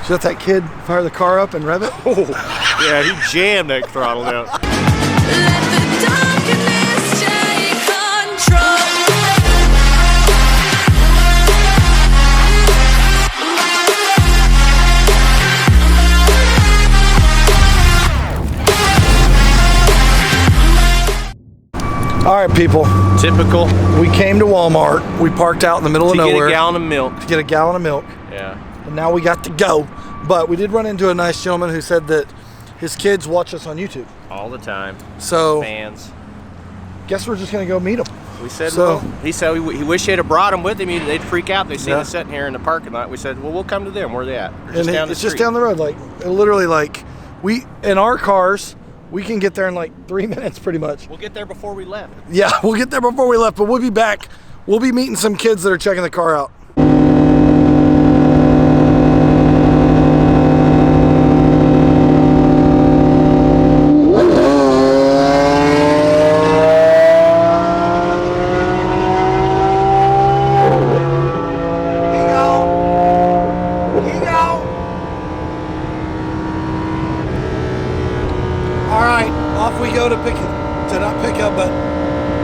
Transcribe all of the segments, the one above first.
Should let that kid fire the car up and rev it? Oh, yeah, he jammed that throttle down. Let the darkness take control. All right, people. Typical. We came to Walmart. We parked out in the middle of nowhere. To get a gallon of milk. To get a gallon of milk. Yeah. And now we got to go. But we did run into a nice gentleman who said that his kids watch us on YouTube. All the time. So, fans. Guess we're just going to go meet him. We said, well, he said he wished he'd have brought them with him. They'd freak out. They seen us sitting here in the parking lot. We said, well, we'll come to them. Where are they at? Just down the street. Just down the road. Like, literally, like, in our cars, we can get there in like 3 minutes pretty much. We'll get there before we left. Yeah, we'll get there before we left, but we'll be back. We'll be meeting some kids that are checking the car out.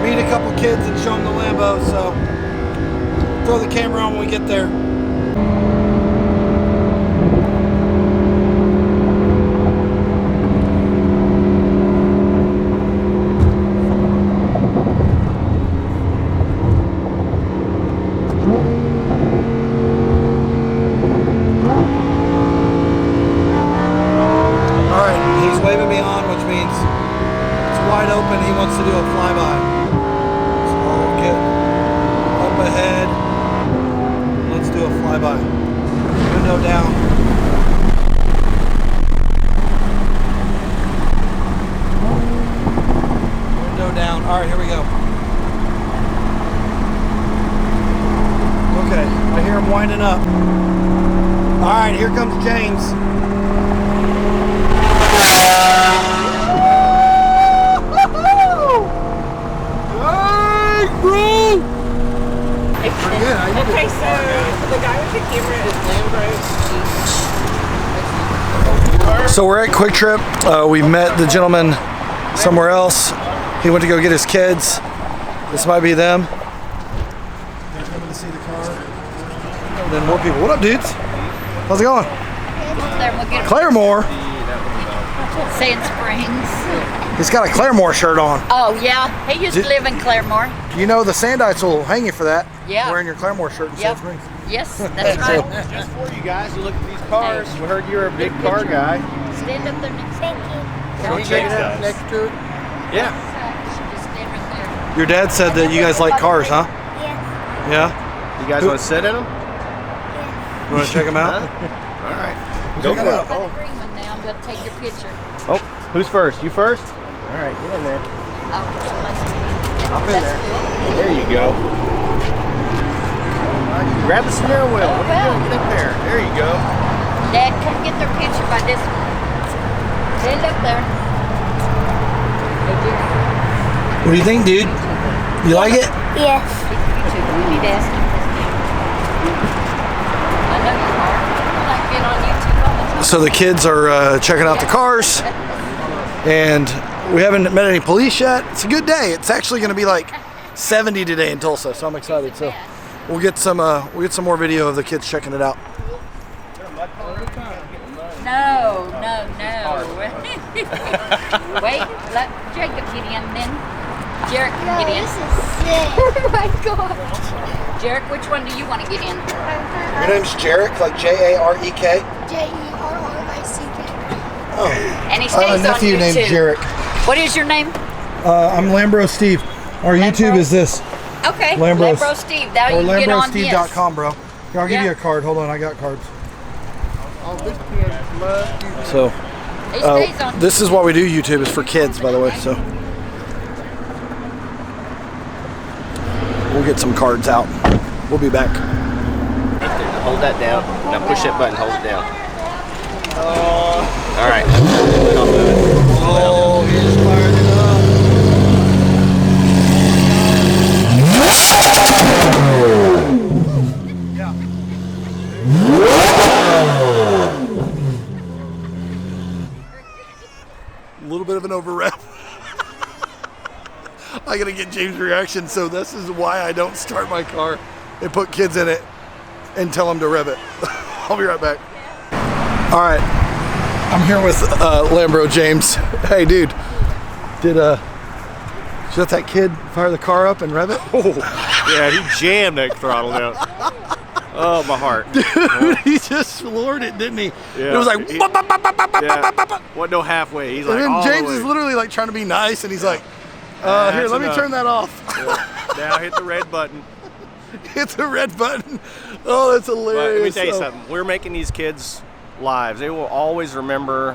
Meet a couple kids and show them the Lambo, so throw the camera on when we get there. Alright, he's waving me on, which means it's wide open. He wants to do a flyby. Ahead. Let's do a flyby. Window down. Window down. All right, here we go. Okay, I hear him winding up. All right, here comes James. Hey, bro! Okay, so the guy with the camera is Lambros. So we're at Quick Trip. We met the gentleman somewhere else. He went to go get his kids. This might be them. They're coming to see the car. And then more people. What up, dudes? How's it going? Claremore. Sand Springs. He's got a Claremore shirt on. Oh yeah, he used to live in Claremore. You know the Sandites will hang you for that. Yeah. Wearing your Claremore shirt in Sand Springs. Yes, that's right. Just for you guys to look at these cars. We heard you're a big car guy. Stand up there next to Can we check it out next to it? Yeah. Just stand right there. Your dad said that you guys like cars, huh? Yeah. Yeah? You guys want to sit in them? You want to check them out? All right. Go for it. I'm green one now. I'm going to take your picture. Oh, who's first? You first? All right, get in there. Hop in there. There you go. Grab the steering wheel. What are you doing? Get up there. There you go. Dad, come get their picture by this one. Stand up there. What do you think, dude? You like it? Yes. We need to ask him. I know you are. I like being on YouTube all the time. So the kids are checking out the cars, and we haven't met any police yet. It's a good day. It's actually going to be like 70 today in Tulsa, so I'm excited. So we'll get some more video of the kids checking it out. No. Wait, let Jacob get in then. Jarek can get in. This is sick. Oh my god. Jarek, which one do you want to get in? Your name's Jarek, like J-A-R-E-K? J-E-R-R-I-C-K. Oh. And he I stays have a nephew on named YouTube. Jarek. What is your name? I'm Lambro Steve. Our YouTube is this. Okay, Lambros. Lambro Steve. Now Or you can get on this. LambroSteve.com, bro. Here, I'll give you a card. Hold on, I got cards. So, He stays on this is what we do. YouTube is for kids, by the way. So, we'll get some cards out. We'll be back. Hold that down. Now push that button. Hold it down. All right. Oh, he's fired it up. Yeah. A little bit of an over-rev. I gotta get James' reaction, so this is why I don't start my car and put kids in it and tell them to rev it. I'll be right back. All right, I'm here with Lambro James. Hey, dude, should let that kid fire the car up and rev it? Oh, yeah, he jammed that throttle down. Oh, my heart. Dude, he just floored it, didn't he? Yeah. It was like, What no halfway? He's like, and then all James the way. is literally like trying to be nice, and he's like, here, That's let me enough. turn that off. Yeah. Now hit the red button. Hit the red button. Oh, that's But hilarious. let me tell you So- something. We're making these kids' lives. They will always remember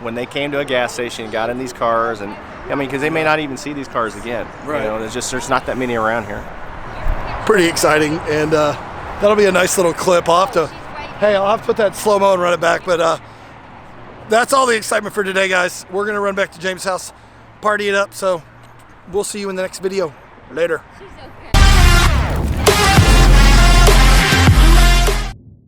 when they came to a gas station and got in these cars, and I mean, because they may not even see these cars again. Right. You know, there's not that many around here. Pretty exciting, and that'll be a nice little clip. I'll have to put that slow-mo and run it back, but that's all the excitement for today, guys. We're gonna run back to James' house, party it up, so we'll see you in the next video. Later. She's okay.